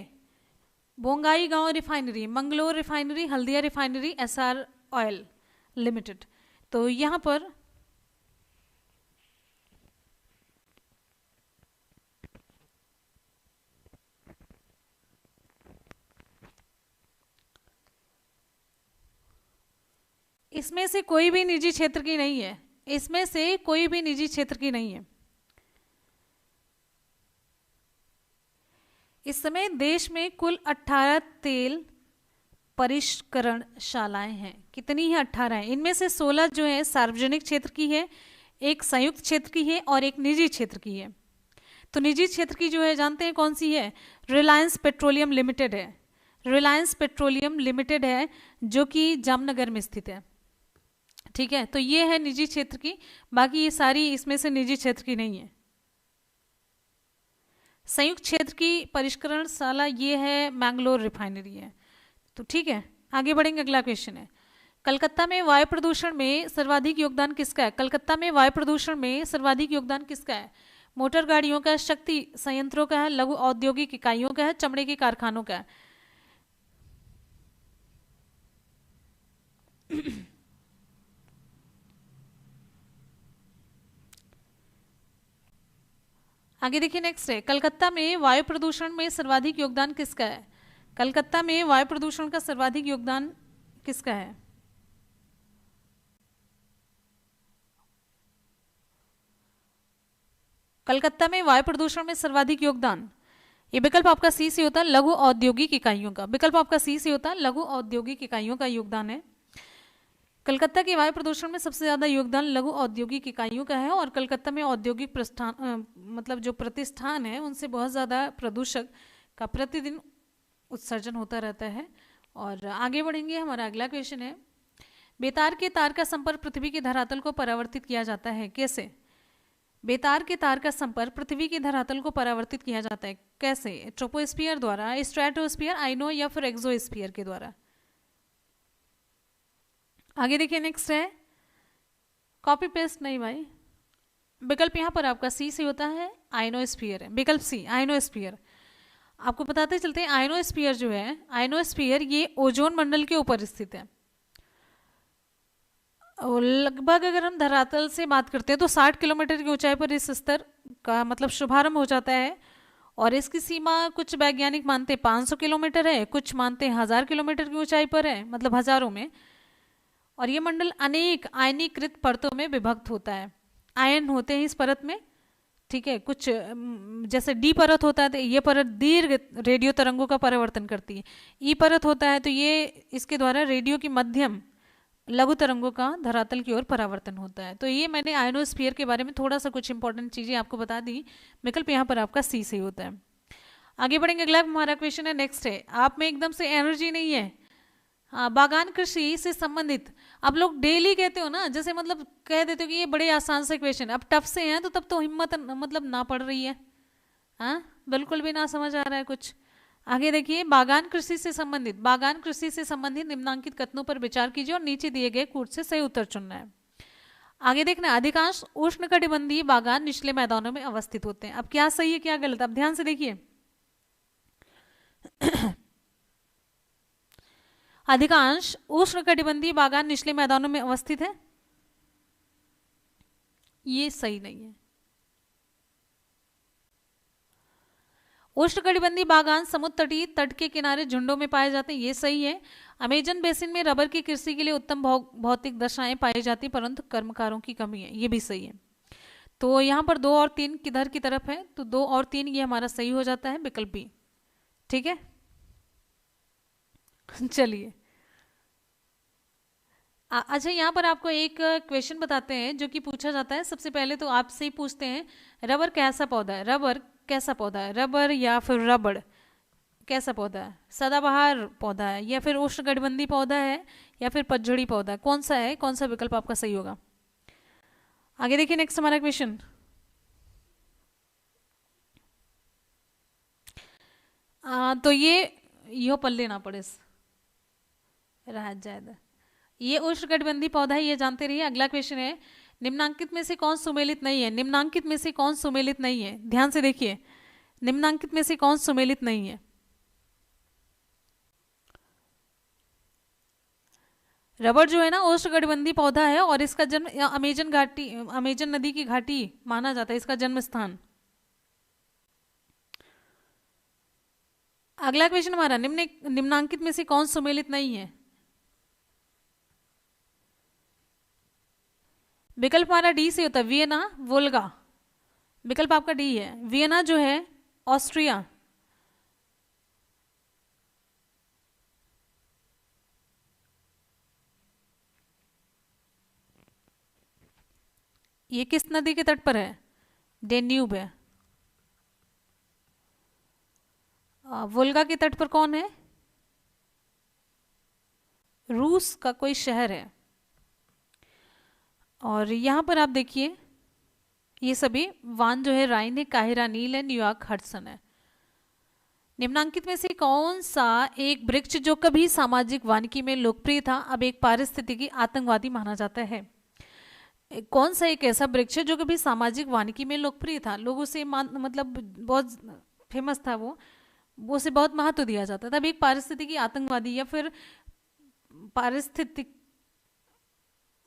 बोंगाई गांव refinery, Mangalore refinery, Haldia refinery, SR oil limited. तो यहां पर इसमें से कोई भी निजी क्षेत्र की नहीं है, इसमें से कोई भी निजी क्षेत्र की नहीं है। इस समय देश में कुल 18 तेल परिष्करणशालाएं हैं। कितनी है? 18 है। इनमें से 16 जो है सार्वजनिक क्षेत्र की है, एक संयुक्त क्षेत्र की है और एक निजी क्षेत्र की है। तो निजी क्षेत्र की जो है जानते हैं कौन सी है? रिलायंस पेट्रोलियम लिमिटेड है। रिलायंस पेट्रोलियम लिमिटेड है जो कि जामनगर में स्थित है। ठीक है, तो ये है निजी क्षेत्र की, बाकी ये सारी इसमें से निजी क्षेत्र की नहीं है। संयुक्त क्षेत्र की परिष्करणशाला ये है मैंगलोर रिफाइनरी है। तो ठीक है, आगे बढ़ेंगे, अगला क्वेश्चन है, कलकत्ता में वायु प्रदूषण में सर्वाधिक योगदान किसका है? कलकत्ता में वायु प्रदूषण में सर्वाधिक योगदान किसका है? मोटर गाड़ियों का, शक्ति संयंत्रों का है, लघु औद्योगिक इकाइयों का है, चमड़े के कारखानों का है? आगे देखिए नेक्स्ट है, कलकत्ता में वायु प्रदूषण में सर्वाधिक योगदान किसका है? कलकत्ता में वायु प्रदूषण का सर्वाधिक योगदान किसका है? कलकत्ता में वायु प्रदूषण में सर्वाधिक योगदान, ये विकल्प आपका सी से होता है लघु औद्योगिक इकाइयों का, विकल्प आपका सी से होता है लघु औद्योगिक इकाइयों का योगदान है। कलकत्ता के वायु प्रदूषण में सबसे ज्यादा योगदान लघु औद्योगिक इकाइयों का है, और कलकत्ता में औद्योगिक मतलब जो प्रतिष्ठान है उनसे बहुत ज्यादा प्रदूषक का प्रतिदिन उत्सर्जन होता रहता है। और आगे बढ़ेंगे, हमारा अगला क्वेश्चन है, बेतार के तार का संपर्क पृथ्वी के धरातल को परावर्तित किया जाता है, कैसे? बेतार के तार का संपर्क पृथ्वी के धरातल को परावर्तित किया जाता है कैसे? ट्रोपोस्फियर द्वारा, स्ट्रेटोस्फियर, आइनो या फिर एक्सोस्फियर के द्वारा। आगे देखिए नेक्स्ट है, कॉपी पेस्ट नहीं भाई, विकल्प यहाँ पर आपका सी से होता है आइनोस्फियर है, विकल्प सी आइनोस्फियर। आपको बताते चलते हैं, आइनोस्फियर जो है, आइनोस्फियर ये ओजोन मंडल के ऊपर स्थित है। और लगभग अगर हम धरातल से बात करते हैं तो 60 किलोमीटर की ऊंचाई पर इस स्तर का मतलब शुभारंभ हो जाता है, और इसकी सीमा कुछ वैज्ञानिक मानते हैं 500 किलोमीटर है, कुछ मानते हैं 1000 किलोमीटर की ऊंचाई पर है, मतलब हजारों में। और ये मंडल अनेक आयनीकृत परतों में विभक्त होता है, आयन होते हैं इस परत में, ठीक है। कुछ जैसे डी परत होता है तो ये परत दीर्घ रेडियो तरंगों का परावर्तन करती है, ई परत होता है तो ये इसके द्वारा रेडियो की मध्यम लघु तरंगों का धरातल की ओर परावर्तन होता है। तो ये मैंने आयनोस्फीयर के बारे में थोड़ा सा कुछ इंपॉर्टेंट चीजें आपको बता दी, विकल्प यहाँ पर आपका सी से होता है। आगे बढ़ेंगे, अगला हमारा क्वेश्चन है, नेक्स्ट है, आप में एकदम से एनर्जी नहीं है। हाँ, बागान कृषि से संबंधित, अब लोग डेली कहते हो ना, जैसे मतलब कह देते हो कि ये बड़े आसान से क्वेश्चन, अब टफ से हैं तो तब तो हिम्मत मतलब ना पड़ रही है, हाँ बिल्कुल भी ना समझ आ रहा है कुछ। आगे देखिए, बागान कृषि से संबंधित, बागान कृषि से संबंधित निम्नांकित कथनों पर विचार कीजिए और नीचे दिए गए कूट से सही उत्तर चुनना है। आगे देखना, अधिकांश उष्णकटिबंधीय बागान निचले मैदानों में अवस्थित होते हैं। अब क्या सही है क्या गलत, अब ध्यान से देखिए। अधिकांश उष्णकटिबंधीय बागान निचले मैदानों में अवस्थित है, ये सही नहीं है। उष्णकटिबंधीय बागान समुद्र तटीय तट के किनारे झुंडों में पाए जाते हैं, ये सही है। अमेजन बेसिन में रबर की कृषि के लिए उत्तम भौतिक दशाएं पाई जाती, परंतु कर्मकारों की कमी है, ये भी सही है। तो यहाँ पर 2 और 3 किधर की तरफ है, तो 2 और 3 ये हमारा सही हो जाता है, विकल्प बी, ठीक है। चलिए, अच्छा यहाँ पर आपको एक क्वेश्चन बताते हैं जो कि पूछा जाता है। सबसे पहले तो आपसे ही पूछते हैं, रबर कैसा पौधा है? रबर कैसा पौधा है? रबर या फिर रबड़ कैसा पौधा है? सदाबहार पौधा है या फिर उष्णकटिबंधीय पौधा है या फिर पतझड़ी पौधा है? कौन सा है, कौन सा विकल्प आपका सही होगा? आगे देखिए, नेक्स्ट हमारा क्वेश्चन, तो ये पल्ले ना पड़े रह जाए, ये उष्णकटिबंधीय पौधा है, ये जानते रहिए। अगला क्वेश्चन है, निम्नांकित में से कौन सुमेलित नहीं है? निम्नांकित में से कौन सुमेलित नहीं है? ध्यान से देखिए, निम्नांकित में से कौन सुमेलित नहीं है? रबर जो है ना, उष्णकटिबंधीय पौधा है और इसका जन्म अमेजन घाटी, अमेजन नदी की घाटी माना जाता है इसका जन्म स्थान। अगला क्वेश्चन हमारा, निम्नांकित में से कौन सुमेलित नहीं है? विकल्प हमारा डी से होता है, वियना वोल्गा, विकल्प आपका डी है। वियना जो है ऑस्ट्रिया, ये किस नदी के तट पर है? डेन्यूब है। वोल्गा के तट पर कौन है? रूस का कोई शहर है। और यहां पर आप देखिए, ये सभी वान जो है राइन है, काहिरा नील है, न्यूयॉर्क हडसन है। निम्नांकित में से कौन सा एक वृक्ष जो कभी सामाजिक वानिकी में लोकप्रिय था अब एक पारिस्थितिकी आतंकवादी माना जाता है? कौन सा एक ऐसा वृक्ष है जो कभी सामाजिक वानिकी में लोकप्रिय था, लोगों से मतलब बहुत फेमस था, वो उसे बहुत महत्व दिया जाता था, अब एक पारिस्थितिकी आतंकवादी या फिर पारिस्थितिक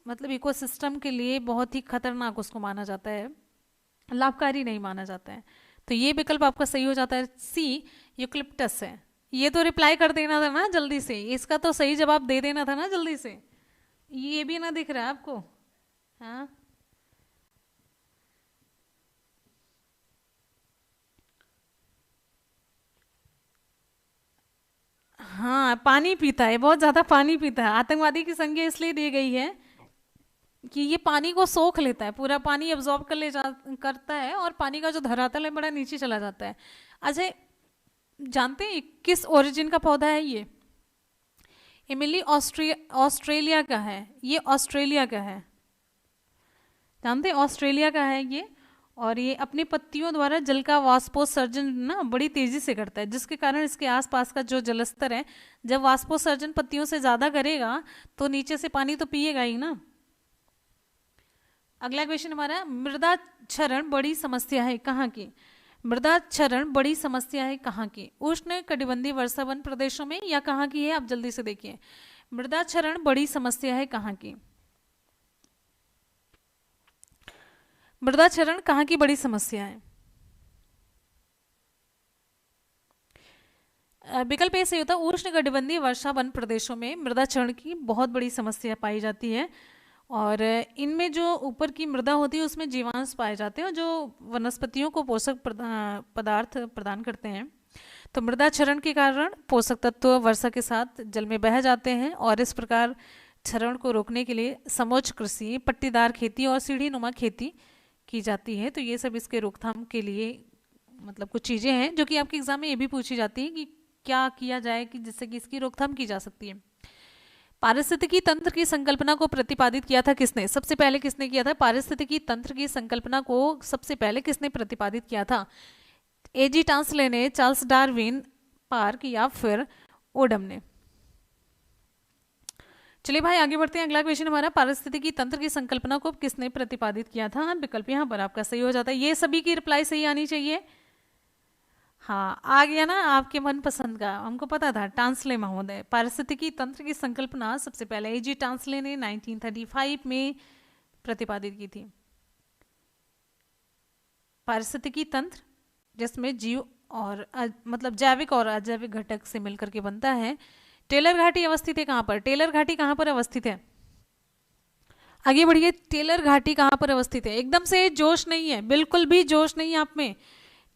मतलब इकोसिस्टम के लिए बहुत ही खतरनाक उसको माना जाता है, लाभकारी नहीं माना जाता है। तो ये विकल्प आपका सही हो जाता है, सी यूकलिप्टस है। ये तो रिप्लाई कर देना था ना जल्दी से, इसका तो सही जवाब दे देना था ना जल्दी से। ये भी ना दिख रहा है आपको? हाँ हाँ, पानी पीता है, बहुत ज्यादा पानी पीता है। आतंकवादी की संज्ञा इसलिए दी गई है कि ये पानी को सोख लेता है, पूरा पानी एब्जॉर्ब करता है, और पानी का जो धरातल है बड़ा नीचे चला जाता है। अच्छा, जानते हैं किस ओरिजिन का पौधा है ये? इमिली ऑस्ट्रेलिया का है, ये ऑस्ट्रेलिया का है। जानते हैं ऑस्ट्रेलिया का है ये। और ये अपनी पत्तियों द्वारा जल का वाष्पोत्सर्जन ना बड़ी तेजी से करता है, जिसके कारण इसके आसपास का जो जलस्तर है, जब वाष्पोत्सर्जन पत्तियों से ज्यादा करेगा तो नीचे से पानी तो पिएगा ही ना। अगला क्वेश्चन हमारा, मृदा क्षरण बड़ी समस्या है कहाँ की? मृदा क्षरण बड़ी समस्या है कहाँ की? उष्ण कटिबंधीय वर्षावन प्रदेशों में या कहाँ की है? आप जल्दी से देखिए, मृदा क्षरण बड़ी समस्या है कहाँ की? मृदा क्षरण कहाँ की बड़ी समस्या है? विकल्प ए सही होता है, उष्ण कटिबंधीय वर्षा वन प्रदेशों में मृदा क्षरण की बहुत बड़ी समस्या पाई जाती है। और इनमें जो ऊपर की मृदा होती है उसमें जीवांश पाए जाते हैं जो वनस्पतियों को पोषक पदार्थ प्रदान करते हैं। तो मृदा क्षरण के कारण पोषक तत्व वर्षा के साथ जल में बह जाते हैं, और इस प्रकार क्षरण को रोकने के लिए समोच्च कृषि, पट्टीदार खेती और सीढ़ी नुमा खेती की जाती है। तो ये सब इसके रोकथाम के लिए मतलब कुछ चीज़ें हैं जो कि आपके एग्जाम में ये भी पूछी जाती है कि क्या किया जाए कि जिससे कि इसकी रोकथाम की जा सकती है। पारिस्थितिकी तंत्र की संकल्पना को प्रतिपादित किया था किसने? सबसे पहले किसने किया था? पारिस्थितिकी तंत्र की संकल्पना को सबसे पहले किसने प्रतिपादित किया था? एजी टांसले ने, चार्ल्स डार्विन, पार्क, या फिर ओडम ने? चलिए भाई आगे बढ़ते हैं। अगला क्वेश्चन हमारा, पारिस्थितिकी तंत्र की संकल्पना को किसने प्रतिपादित किया था? विकल्प यहाँ पर आपका सही हो जाता है। ये सभी की रिप्लाई सही आनी चाहिए। हाँ आ गया ना आपके मनपसंद का, हमको पता था, टांसले महोदय। पारिस्थितिकी तंत्र की संकल्पना सबसे पहले एजी टांसले ने 1935 में प्रतिपादित की थी। पारिस्थितिकी तंत्र जिसमें जीव और मतलब जैविक और अजैविक घटक से मिलकर के बनता है। टेलर घाटी अवस्थित है कहाँ पर? टेलर घाटी कहाँ पर अवस्थित है? आगे बढ़िए, टेलर घाटी कहाँ पर अवस्थित है? एकदम से जोश नहीं है, बिल्कुल भी जोश नहीं है आप में।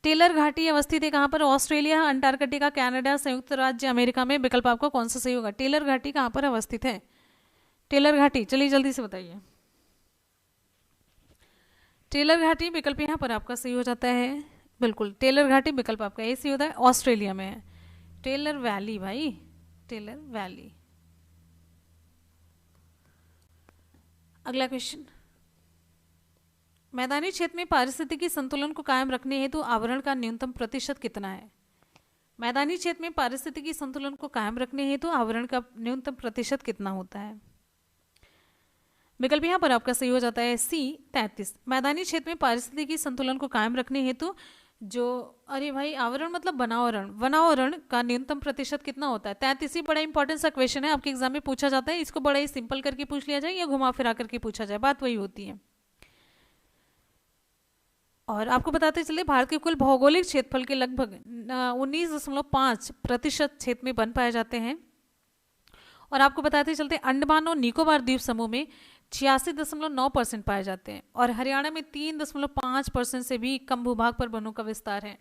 टेलर घाटी अवस्थित है कहाँ पर? ऑस्ट्रेलिया, अंटार्कटिका, कनाडा, संयुक्त राज्य अमेरिका में। विकल्प आपका कौन सा सही होगा? टेलर घाटी कहाँ पर अवस्थित है? टेलर घाटी, चलिए जल्दी से बताइए। टेलर घाटी विकल्प यहाँ पर आपका सही हो जाता है, बिल्कुल टेलर घाटी विकल्प आपका ये सही होता है, ऑस्ट्रेलिया में है। टेलर वैली भाई, टेलर वैली। अगला क्वेश्चन, मैदानी क्षेत्र में पारिस्थितिकी संतुलन को कायम रखने हेतु आवरण का न्यूनतम प्रतिशत कितना है? मैदानी क्षेत्र में पारिस्थितिकी संतुलन को कायम रखने हेतु आवरण का न्यूनतम प्रतिशत कितना होता है? विकल्प यहाँ पर आपका सही हो जाता है, सी 33। मैदानी क्षेत्र में पारिस्थितिकी संतुलन को कायम रखने हेतु जो, अरे भाई आवरण मतलब वनावरण, वनावरण का न्यूनतम प्रतिशत कितना होता है? 33 ही बड़ा इंपॉर्टेंट सा क्वेश्चन है, आपके एग्जाम में पूछा जाता है। इसको बड़ा ही सिंपल करके पूछ लिया जाए या घुमा फिरा करके पूछा जाए, बात वही होती है। और आपको बताते चले, भारत के कुल भौगोलिक क्षेत्रफल के लगभग 19.5% क्षेत्र में वन पाए जाते हैं। और आपको बताते चलते, अंडमान और निकोबार द्वीप समूह में 86.9% पाए जाते हैं, और हरियाणा में 3.5% से भी कम भूभाग पर वनों का विस्तार है।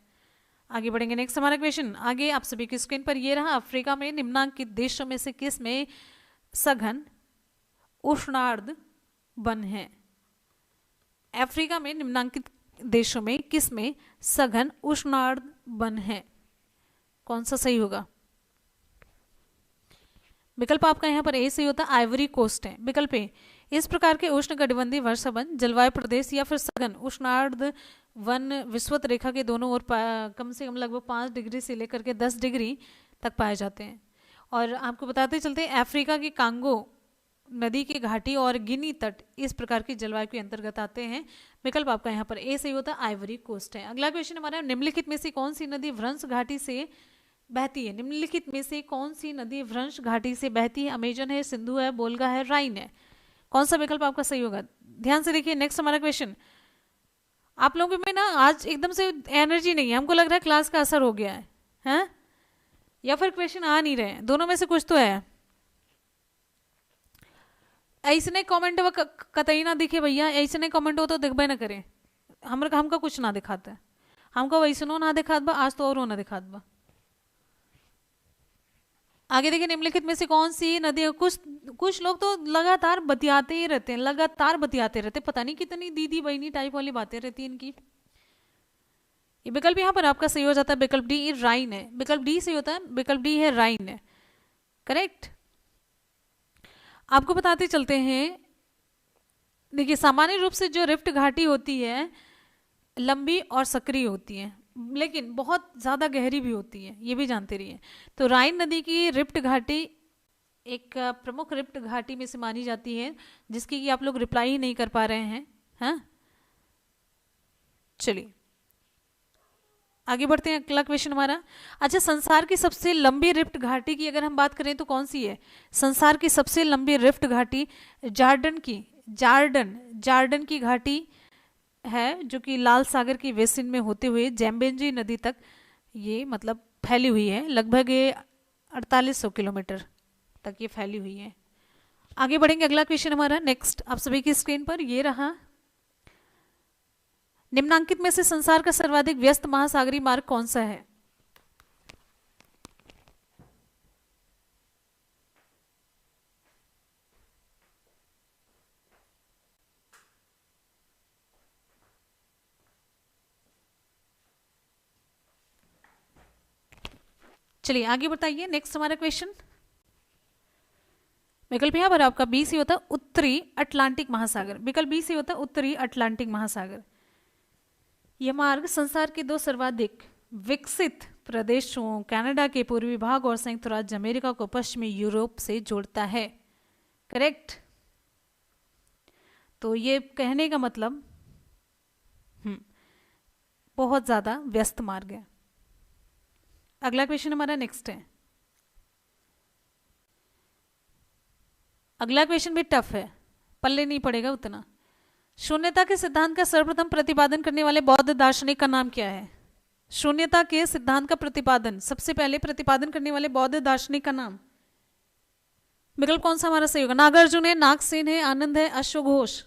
आगे बढ़ेंगे, नेक्स्ट हमारा क्वेश्चन। आगे आप सभी की स्क्रीन पर ये रहा, अफ्रीका में निम्नांकित देशों में से किस में सघन उष्णार्द्र वन है? अफ्रीका में निम्नांकित देशों में किस में सघन उष्णार्द्र वन है? कौन सा सही होगा? विकल्प आपका यहाँ पर ए सही होता है, आइवरी कोस्ट है। विकल्प ए, इस प्रकार के उष्ण कटिबंधीय वर्षा वन जलवायु प्रदेश या फिर सघन उष्णार्द्र वन विषुवत रेखा के दोनों ओर कम से कम लगभग 5 डिग्री से लेकर के 10 डिग्री तक पाए जाते हैं। और आपको बताते चलते हैं, अफ्रीका की कांगो नदी की घाटी और गिनी तट इस प्रकार की जलवायु के अंतर्गत आते हैं। विकल्प आपका यहाँ पर ए सही होता है, आइवरी कोस्ट है। अगला क्वेश्चन हमारा, निम्नलिखित में से कौन सी नदी भ्रंश घाटी से बहती है? निम्नलिखित में से कौन सी नदी भ्रंश घाटी से बहती है? अमेजन है, सिंधु है, बोलगा है, राइन है? कौन सा विकल्प आपका सही होगा? ध्यान से देखिए, नेक्स्ट हमारा क्वेश्चन, आप लोगों में ना आज एकदम से एनर्जी नहीं है, हमको लग रहा है क्लास का असर हो गया है, हैं? या फिर क्वेश्चन आ नहीं रहे हैं, दोनों में से कुछ तो है। ऐसने कमेंट वो कतई ना दिखे भैया, ऐसने कमेंट हो तो दिखबे ना करे, हमका कुछ ना दिखाते, हमको वैसनो ना दिखात बा, आज तो और ना दिखात बा। आगे देखिए, निम्नलिखित में से कौन सी नदी, कुछ कुछ लोग तो लगातार बतियाते ही रहते हैं, लगातार बतियाते रहते हैं, पता नहीं कितनी दीदी बहनी टाइप वाली बातें रहती हैं इनकी। ये विकल्प यहाँ पर आपका सही हो जाता है, विकल्प डी राइन है, विकल्प डी सही होता है, विकल्प डी है राइन है, करेक्ट। आपको बताते चलते हैं, देखिए सामान्य रूप से जो रिफ्ट घाटी होती है लंबी और सक्रिय होती है, लेकिन बहुत ज़्यादा गहरी भी होती है, ये भी जानते रहिए। तो राइन नदी की रिफ्ट घाटी एक प्रमुख रिफ्ट घाटी में से मानी जाती है, जिसकी कि आप लोग रिप्लाई ही नहीं कर पा रहे हैं, हाँ। चलिए आगे बढ़ते हैं, अगला क्वेश्चन हमारा। अच्छा, संसार की सबसे लंबी रिफ्ट घाटी की अगर हम बात करें तो कौन सी है? संसार की सबसे लंबी रिफ्ट घाटी जार्डन की घाटी है, जो कि लाल सागर की बेसिन में होते हुए जैम्बेंजी नदी तक ये मतलब फैली हुई है, लगभग 4800 किलोमीटर तक ये फैली हुई है। आगे बढ़ेंगे, अगला क्वेश्चन हमारा नेक्स्ट आप सभी की स्क्रीन पर ये रहा। निम्नांकित में से संसार का सर्वाधिक व्यस्त महासागरीय मार्ग कौन सा है? चलिए आगे बताइए, नेक्स्ट हमारा क्वेश्चन। विकल्प यहाँ पर आपका बी सी होता है उत्तरी अटलांटिक महासागर, विकल्प बी सी होता है उत्तरी अटलांटिक महासागर। यह मार्ग संसार के दो सर्वाधिक विकसित प्रदेशों कनाडा के पूर्वी भाग और संयुक्त राज्य अमेरिका को पश्चिमी यूरोप से जोड़ता है, करेक्ट। तो ये कहने का मतलब बहुत ज्यादा व्यस्त मार्ग है। अगला क्वेश्चन हमारा नेक्स्ट है, अगला क्वेश्चन भी टफ है, पल्ले नहीं पड़ेगा उतना। शून्यता के सिद्धांत का सर्वप्रथम प्रतिपादन करने वाले बौद्ध दार्शनिक का नाम क्या है? शून्यता के सिद्धांत का प्रतिपादन सबसे पहले प्रतिपादन करने वाले बौद्ध दार्शनिक का नाम, विकल्प कौन सा हमारा सही होगा? नागार्जुन है, नागसेन है, आनंद है, अश्वघोष।